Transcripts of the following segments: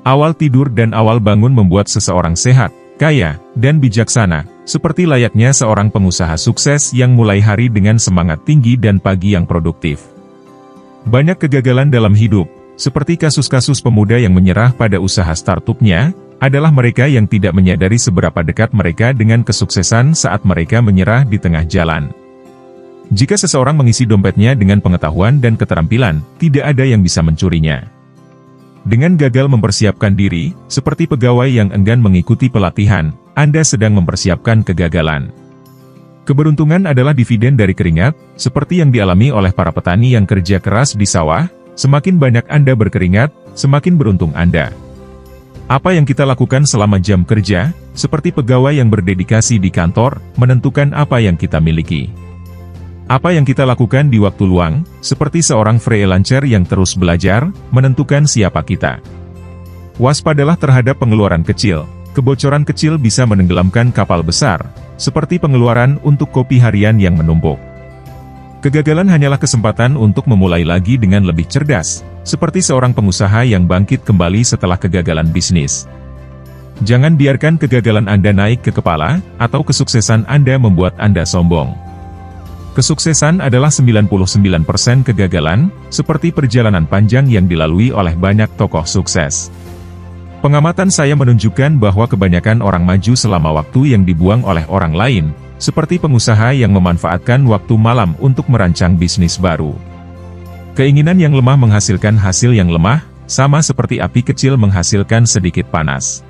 Awal tidur dan awal bangun membuat seseorang sehat, kaya, dan bijaksana, seperti layaknya seorang pengusaha sukses yang mulai hari dengan semangat tinggi dan pagi yang produktif. Banyak kegagalan dalam hidup, seperti kasus-kasus pemuda yang menyerah pada usaha startupnya, adalah mereka yang tidak menyadari seberapa dekat mereka dengan kesuksesan saat mereka menyerah di tengah jalan. Jika seseorang mengisi dompetnya dengan pengetahuan dan keterampilan, tidak ada yang bisa mencurinya. Dengan gagal mempersiapkan diri, seperti pegawai yang enggan mengikuti pelatihan, Anda sedang mempersiapkan kegagalan. Keberuntungan adalah dividen dari keringat, seperti yang dialami oleh para petani yang kerja keras di sawah. Semakin banyak Anda berkeringat, semakin beruntung Anda. Apa yang kita lakukan selama jam kerja, seperti pegawai yang berdedikasi di kantor, menentukan apa yang kita miliki. Apa yang kita lakukan di waktu luang, seperti seorang freelancer yang terus belajar, menentukan siapa kita. Waspadalah terhadap pengeluaran kecil. Kebocoran kecil bisa menenggelamkan kapal besar, seperti pengeluaran untuk kopi harian yang menumpuk. Kegagalan hanyalah kesempatan untuk memulai lagi dengan lebih cerdas, seperti seorang pengusaha yang bangkit kembali setelah kegagalan bisnis. Jangan biarkan kegagalan Anda naik ke kepala, atau kesuksesan Anda membuat Anda sombong. Kesuksesan adalah 99% kegagalan, seperti perjalanan panjang yang dilalui oleh banyak tokoh sukses. Pengamatan saya menunjukkan bahwa kebanyakan orang maju selama waktu yang dibuang oleh orang lain, seperti pengusaha yang memanfaatkan waktu malam untuk merancang bisnis baru. Keinginan yang lemah menghasilkan hasil yang lemah, sama seperti api kecil menghasilkan sedikit panas.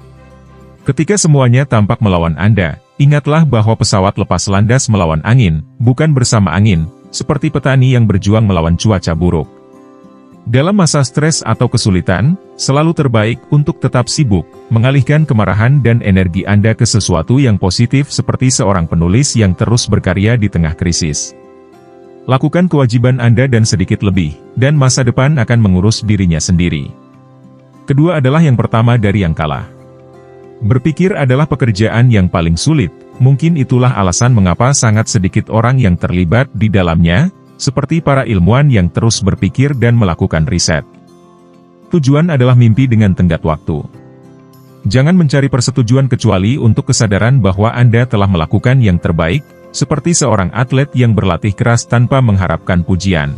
Ketika semuanya tampak melawan Anda, ingatlah bahwa pesawat lepas landas melawan angin, bukan bersama angin, seperti petani yang berjuang melawan cuaca buruk. Dalam masa stres atau kesulitan, selalu terbaik untuk tetap sibuk, mengalihkan kemarahan dan energi Anda ke sesuatu yang positif seperti seorang penulis yang terus berkarya di tengah krisis. Lakukan kewajiban Anda dan sedikit lebih, dan masa depan akan mengurus dirinya sendiri. Kedua adalah yang pertama dari yang kalah. Berpikir adalah pekerjaan yang paling sulit, mungkin itulah alasan mengapa sangat sedikit orang yang terlibat di dalamnya, seperti para ilmuwan yang terus berpikir dan melakukan riset. Tujuan adalah mimpi dengan tenggat waktu. Jangan mencari persetujuan kecuali untuk kesadaran bahwa Anda telah melakukan yang terbaik, seperti seorang atlet yang berlatih keras tanpa mengharapkan pujian.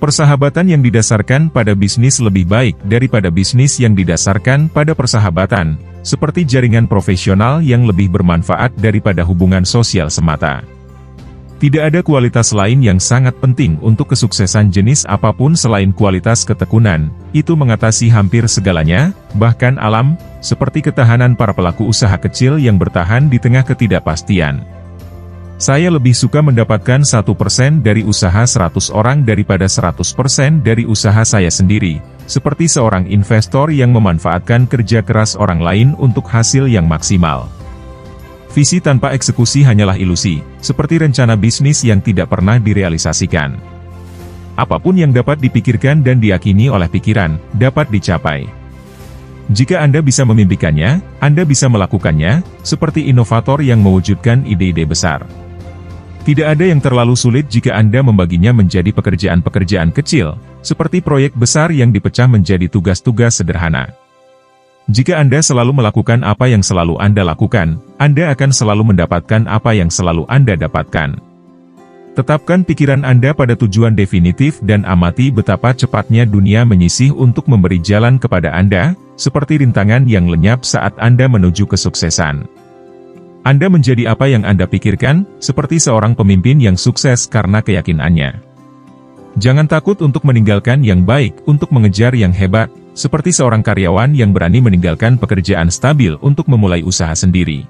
Persahabatan yang didasarkan pada bisnis lebih baik daripada bisnis yang didasarkan pada persahabatan, seperti jaringan profesional yang lebih bermanfaat daripada hubungan sosial semata. Tidak ada kualitas lain yang sangat penting untuk kesuksesan jenis apapun selain kualitas ketekunan, itu mengatasi hampir segalanya, bahkan alam, seperti ketahanan para pelaku usaha kecil yang bertahan di tengah ketidakpastian. Saya lebih suka mendapatkan 1% dari usaha 100 orang daripada 100% dari usaha saya sendiri, seperti seorang investor yang memanfaatkan kerja keras orang lain untuk hasil yang maksimal. Visi tanpa eksekusi hanyalah ilusi, seperti rencana bisnis yang tidak pernah direalisasikan. Apapun yang dapat dipikirkan dan diyakini oleh pikiran, dapat dicapai. Jika Anda bisa memimpikannya, Anda bisa melakukannya, seperti inovator yang mewujudkan ide-ide besar. Tidak ada yang terlalu sulit jika Anda membaginya menjadi pekerjaan-pekerjaan kecil, seperti proyek besar yang dipecah menjadi tugas-tugas sederhana. Jika Anda selalu melakukan apa yang selalu Anda lakukan, Anda akan selalu mendapatkan apa yang selalu Anda dapatkan. Tetapkan pikiran Anda pada tujuan definitif dan amati betapa cepatnya dunia menyisih untuk memberi jalan kepada Anda, seperti rintangan yang lenyap saat Anda menuju kesuksesan. Anda menjadi apa yang Anda pikirkan, seperti seorang pemimpin yang sukses karena keyakinannya. Jangan takut untuk meninggalkan yang baik untuk mengejar yang hebat, seperti seorang karyawan yang berani meninggalkan pekerjaan stabil untuk memulai usaha sendiri.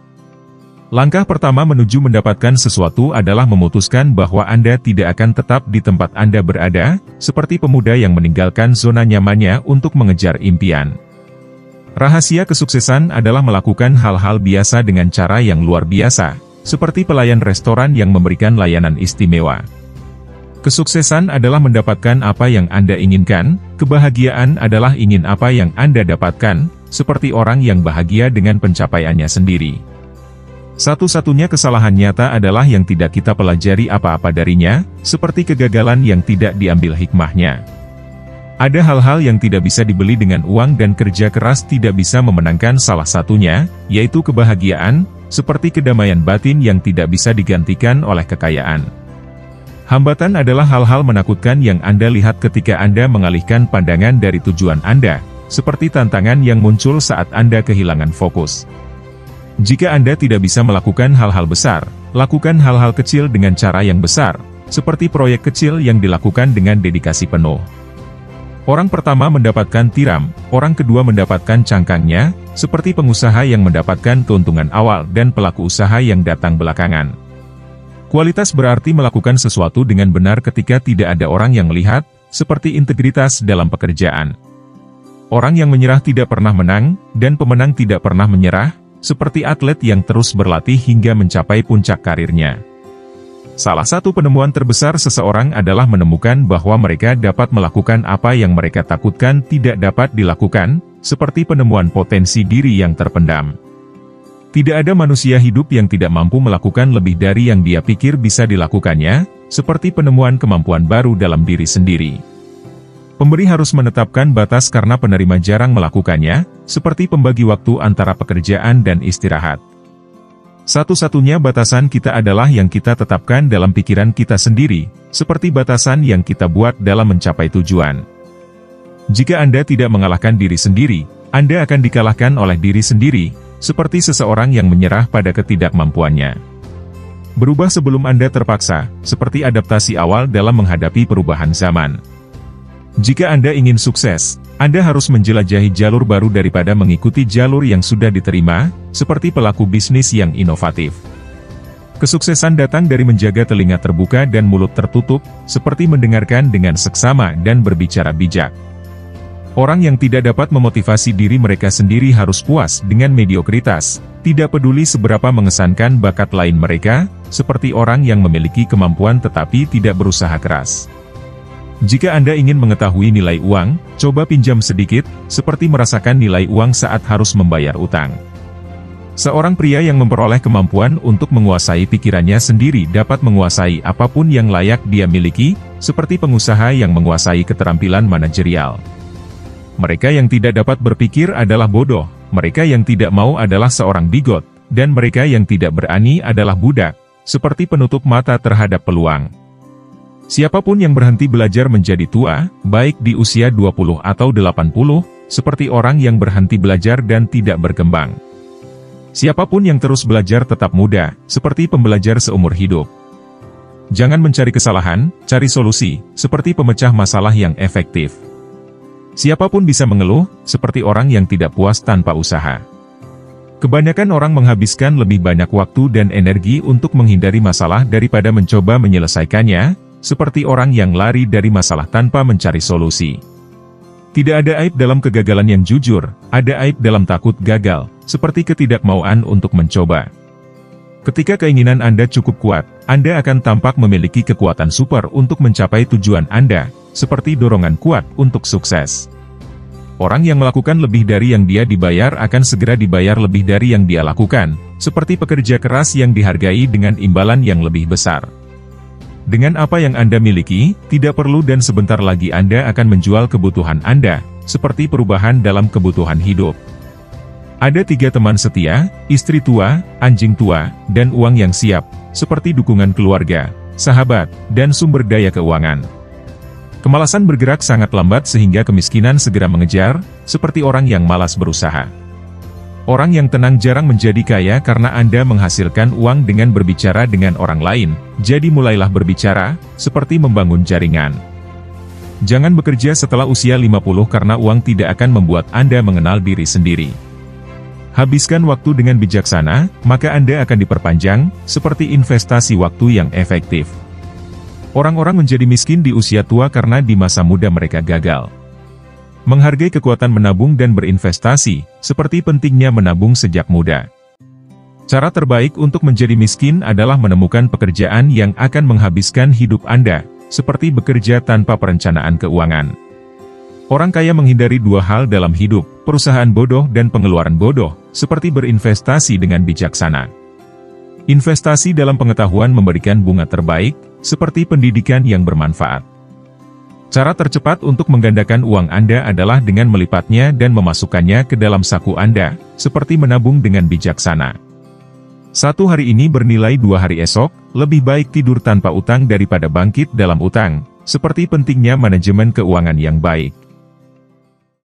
Langkah pertama menuju mendapatkan sesuatu adalah memutuskan bahwa Anda tidak akan tetap di tempat Anda berada, seperti pemuda yang meninggalkan zona nyamannya untuk mengejar impian. Rahasia kesuksesan adalah melakukan hal-hal biasa dengan cara yang luar biasa, seperti pelayan restoran yang memberikan layanan istimewa. Kesuksesan adalah mendapatkan apa yang Anda inginkan, kebahagiaan adalah ingin apa yang Anda dapatkan, seperti orang yang bahagia dengan pencapaiannya sendiri. Satu-satunya kesalahan nyata adalah yang tidak kita pelajari apa-apa darinya, seperti kegagalan yang tidak diambil hikmahnya. Ada hal-hal yang tidak bisa dibeli dengan uang dan kerja keras tidak bisa memenangkan salah satunya, yaitu kebahagiaan, seperti kedamaian batin yang tidak bisa digantikan oleh kekayaan. Hambatan adalah hal-hal menakutkan yang Anda lihat ketika Anda mengalihkan pandangan dari tujuan Anda, seperti tantangan yang muncul saat Anda kehilangan fokus. Jika Anda tidak bisa melakukan hal-hal besar, lakukan hal-hal kecil dengan cara yang besar, seperti proyek kecil yang dilakukan dengan dedikasi penuh. Orang pertama mendapatkan tiram, orang kedua mendapatkan cangkangnya, seperti pengusaha yang mendapatkan keuntungan awal dan pelaku usaha yang datang belakangan. Kualitas berarti melakukan sesuatu dengan benar ketika tidak ada orang yang melihat, seperti integritas dalam pekerjaan. Orang yang menyerah tidak pernah menang, dan pemenang tidak pernah menyerah, seperti atlet yang terus berlatih hingga mencapai puncak karirnya. Salah satu penemuan terbesar seseorang adalah menemukan bahwa mereka dapat melakukan apa yang mereka takutkan tidak dapat dilakukan, seperti penemuan potensi diri yang terpendam. Tidak ada manusia hidup yang tidak mampu melakukan lebih dari yang dia pikir bisa dilakukannya, seperti penemuan kemampuan baru dalam diri sendiri. Pemberi harus menetapkan batas karena penerima jarang melakukannya, seperti pembagi waktu antara pekerjaan dan istirahat. Satu-satunya batasan kita adalah yang kita tetapkan dalam pikiran kita sendiri, seperti batasan yang kita buat dalam mencapai tujuan. Jika Anda tidak mengalahkan diri sendiri, Anda akan dikalahkan oleh diri sendiri, seperti seseorang yang menyerah pada ketidakmampuannya. Berubah sebelum Anda terpaksa, seperti adaptasi awal dalam menghadapi perubahan zaman. Jika Anda ingin sukses, Anda harus menjelajahi jalur baru daripada mengikuti jalur yang sudah diterima, seperti pelaku bisnis yang inovatif. Kesuksesan datang dari menjaga telinga terbuka dan mulut tertutup, seperti mendengarkan dengan seksama dan berbicara bijak. Orang yang tidak dapat memotivasi diri mereka sendiri harus puas dengan mediokritas, tidak peduli seberapa mengesankan bakat lain mereka, seperti orang yang memiliki kemampuan tetapi tidak berusaha keras. Jika Anda ingin mengetahui nilai uang, coba pinjam sedikit, seperti merasakan nilai uang saat harus membayar utang. Seorang pria yang memperoleh kemampuan untuk menguasai pikirannya sendiri dapat menguasai apapun yang layak dia miliki, seperti pengusaha yang menguasai keterampilan manajerial. Mereka yang tidak dapat berpikir adalah bodoh, mereka yang tidak mau adalah seorang bigot, dan mereka yang tidak berani adalah budak, seperti penutup mata terhadap peluang. Siapapun yang berhenti belajar menjadi tua, baik di usia 20 atau 80, seperti orang yang berhenti belajar dan tidak berkembang. Siapapun yang terus belajar tetap muda, seperti pembelajar seumur hidup. Jangan mencari kesalahan, cari solusi, seperti pemecah masalah yang efektif. Siapapun bisa mengeluh, seperti orang yang tidak puas tanpa usaha. Kebanyakan orang menghabiskan lebih banyak waktu dan energi untuk menghindari masalah daripada mencoba menyelesaikannya, seperti orang yang lari dari masalah tanpa mencari solusi. Tidak ada aib dalam kegagalan yang jujur, ada aib dalam takut gagal, seperti ketidakmauan untuk mencoba. Ketika keinginan Anda cukup kuat, Anda akan tampak memiliki kekuatan super untuk mencapai tujuan Anda, seperti dorongan kuat untuk sukses. Orang yang melakukan lebih dari yang dia dibayar akan segera dibayar lebih dari yang dia lakukan, seperti pekerja keras yang dihargai dengan imbalan yang lebih besar. Dengan apa yang Anda miliki, tidak perlu dan sebentar lagi Anda akan menjual kebutuhan Anda, seperti perubahan dalam kebutuhan hidup. Ada 3 teman setia, istri tua, anjing tua, dan uang yang siap, seperti dukungan keluarga, sahabat, dan sumber daya keuangan. Kemalasan bergerak sangat lambat sehingga kemiskinan segera mengejar, seperti orang yang malas berusaha. Orang yang tenang jarang menjadi kaya karena Anda menghasilkan uang dengan berbicara dengan orang lain, jadi mulailah berbicara, seperti membangun jaringan. Jangan bekerja setelah usia 50 karena uang tidak akan membuat Anda mengenal diri sendiri. Habiskan waktu dengan bijaksana, maka Anda akan diperpanjang, seperti investasi waktu yang efektif. Orang-orang menjadi miskin di usia tua karena di masa muda mereka gagal. Menghargai kekuatan menabung dan berinvestasi, seperti pentingnya menabung sejak muda. Cara terbaik untuk menjadi miskin adalah menemukan pekerjaan yang akan menghabiskan hidup Anda, seperti bekerja tanpa perencanaan keuangan. Orang kaya menghindari 2 hal dalam hidup, perusahaan bodoh dan pengeluaran bodoh, seperti berinvestasi dengan bijaksana. Investasi dalam pengetahuan memberikan bunga terbaik, seperti pendidikan yang bermanfaat. Cara tercepat untuk menggandakan uang Anda adalah dengan melipatnya dan memasukkannya ke dalam saku Anda, seperti menabung dengan bijaksana. 1 hari ini bernilai 2 hari esok, lebih baik tidur tanpa utang daripada bangkit dalam utang, seperti pentingnya manajemen keuangan yang baik.